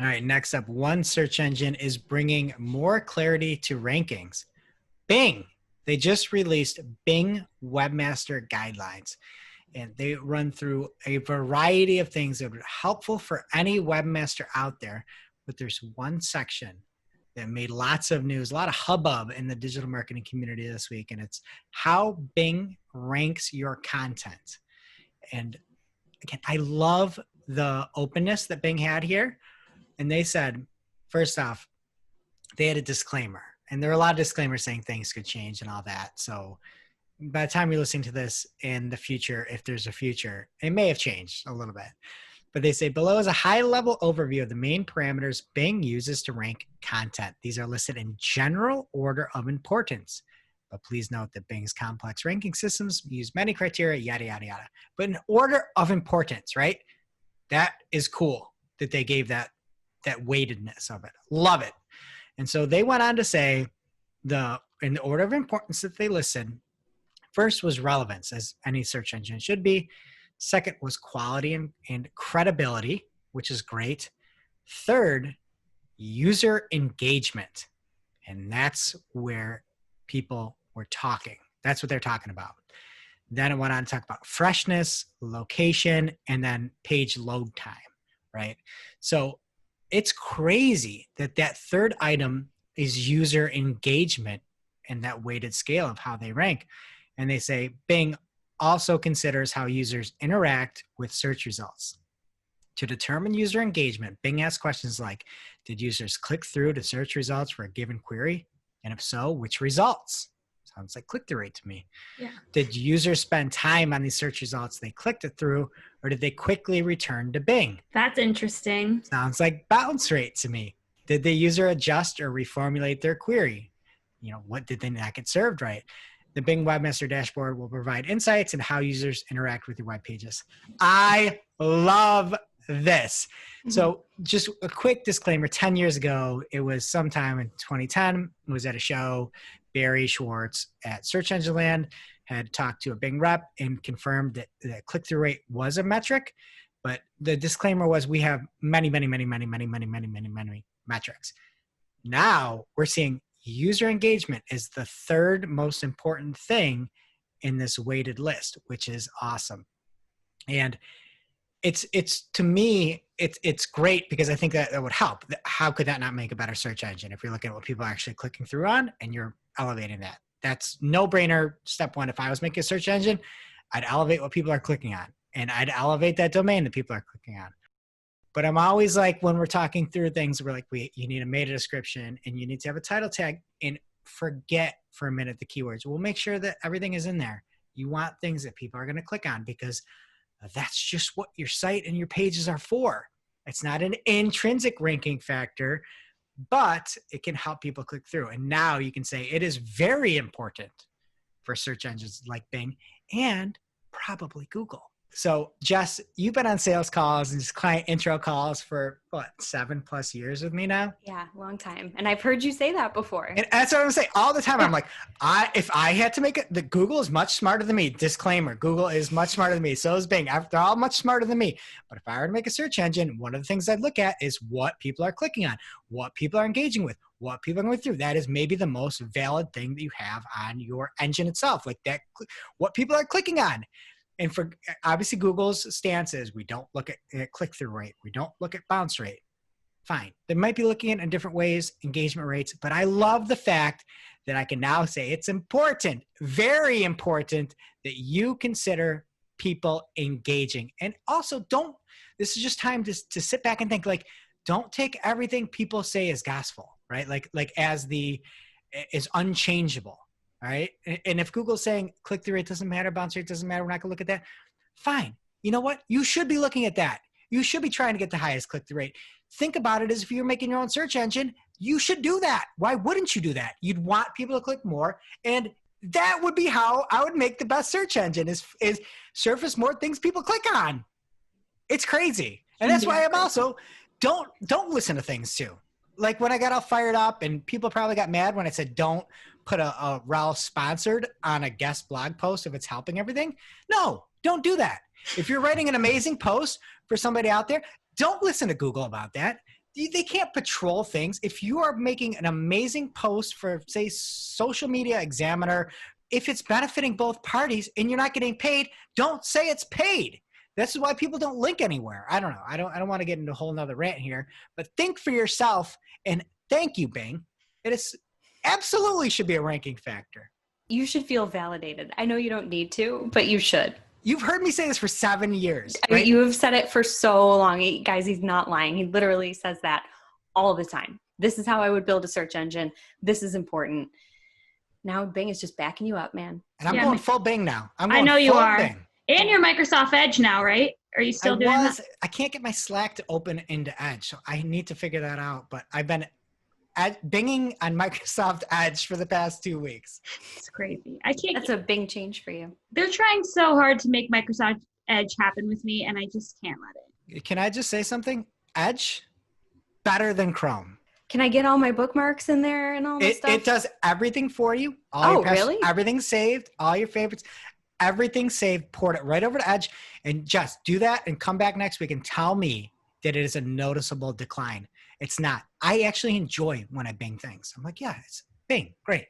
All right, next up, one search engine is bringing more clarity to rankings. Bing. They just released Bing Webmaster Guidelines, and they run through a variety of things that are helpful for any webmaster out there. But there's one section that made lots of news, a lot of hubbub in the digital marketing community this week, and it's how Bing ranks your content. And again, I love the openness that Bing had here. And they said, first off, they had a disclaimer. And there are a lot of disclaimers saying things could change and all that. So by the time you're listening to this in the future, if there's a future, it may have changed a little bit. But they say below is a high-level overview of the main parameters Bing uses to rank content. These are listed in general order of importance. But please note that Bing's complex ranking systems use many criteria, yada, yada, yada. But in order of importance, right? That is cool that they gave that weightedness of it. Love it. And so they went on to say in the order of importance that they listed, first was relevance, as any search engine should be. Second was quality and credibility, which is great. Third, user engagement. And that's where people were talking. That's what they're talking about. Then it went on to talk about freshness, location, and then page load time, right? So it's crazy that that third item is user engagement and that weighted scale of how they rank. And they say Bing also considers how users interact with search results. To determine user engagement, Bing asks questions like, did users click through to search results for a given query? And if so, which results? Sounds like click-through rate to me. Yeah. Did users spend time on these search results they clicked it through, or did they quickly return to Bing? That's interesting. Sounds like bounce rate to me. Did the user adjust or reformulate their query? What did they not get served right? The Bing Webmaster Dashboard will provide insights into how users interact with your web pages. I love this. Mm-hmm. So just a quick disclaimer, 10 years ago, it was sometime in 2010, it was at a show, Barry Schwartz at Search Engine Land had talked to a Bing rep and confirmed that the click-through rate was a metric, but the disclaimer was we have many metrics. Now we're seeing user engagement is the third most important thing in this weighted list, which is awesome. And it's to me, it's great because I think that would help. How could that not make a better search engine if you're looking at what people are actually clicking through on and you're elevating that? That's no brainer. Step one, if I was making a search engine, I'd elevate what people are clicking on and I'd elevate that domain that people are clicking on. But I'm always like, when we're talking through things, we're like, you need a meta description and you need to have a title tag, and forget for a minute the keywords. We'll make sure that everything is in there. You want things that people are going to click on because that's just what your site and your pages are for. It's not an intrinsic ranking factor, but it can help people click through. And now you can say it is very important for search engines like Bing and probably Google. So Jess, you've been on sales calls and client intro calls for 7+ years with me now? Yeah, long time. And I've heard you say that before. And that's what I'm saying all the time. I'm like, if I had to make it, the Google is much smarter than me. Disclaimer, Google is much smarter than me. So is Bing. They're all much smarter than me. But if I were to make a search engine, one of the things I'd look at is what people are clicking on, what people are engaging with, what people are going through. That is maybe the most valid thing that you have on your engine itself. Like that, what people are clicking on. And for obviously Google's stance is we don't look at click-through rate. We don't look at bounce rate. Fine. They might be looking at it in different ways, engagement rates, but I love the fact that I can now say it's important, very important, that you consider people engaging. And also this is just time to sit back and think, like, don't take everything people say as gospel, right? Like as is unchangeable. All right. And if Google's saying click-through rate doesn't matter, bounce rate doesn't matter, we're not going to look at that. Fine. You know what? You should be looking at that. You should be trying to get the highest click-through rate. Think about it as if you're making your own search engine, you should do that. Why wouldn't you do that? You'd want people to click more. And that would be how I would make the best search engine is surface more things people click on. It's crazy. And that's why I'm also, don't listen to things too. Like when I got all fired up and people probably got mad when I said, don't put a rel sponsored on a guest blog post if it's helping everything. No, don't do that. If you're writing an amazing post for somebody out there, don't listen to Google about that. they can't patrol things. If you are making an amazing post for, say, Social Media Examiner, if it's benefiting both parties and you're not getting paid, don't say it's paid. This is why people don't link anywhere. I don't know. I don't want to get into a whole nother rant here, but think for yourself, and thank you, Bing. It is absolutely should be a ranking factor. You should feel validated. I know you don't need to, but you should. You've heard me say this for 7 years. I mean, Right? you have said it for so long. Guys, he's not lying. He literally says that all the time. This is how I would build a search engine. This is important. Now Bing is just backing you up, man. And I'm Yeah, going full Bing now. I'm going I know you full are. Bing. And you're Microsoft Edge now, right? Are you still doing that? I can't get my Slack to open into Edge, so I need to figure that out. But I've been binging on Microsoft Edge for the past 2 weeks. It's crazy. I can't. That's a Bing change for you. They're trying so hard to make Microsoft Edge happen with me, and I just can't let it. Can I just say something? Edge, better than Chrome. Can I get all my bookmarks in there and all this stuff? It does everything for you. All your really? Everything's saved. All your favorites. Everything's saved. Port it right over to Edge, and just do that and come back next week and tell me that it is a noticeable decline. It's not. I actually enjoy when I Bing things. I'm like, yeah, it's Bing. Great.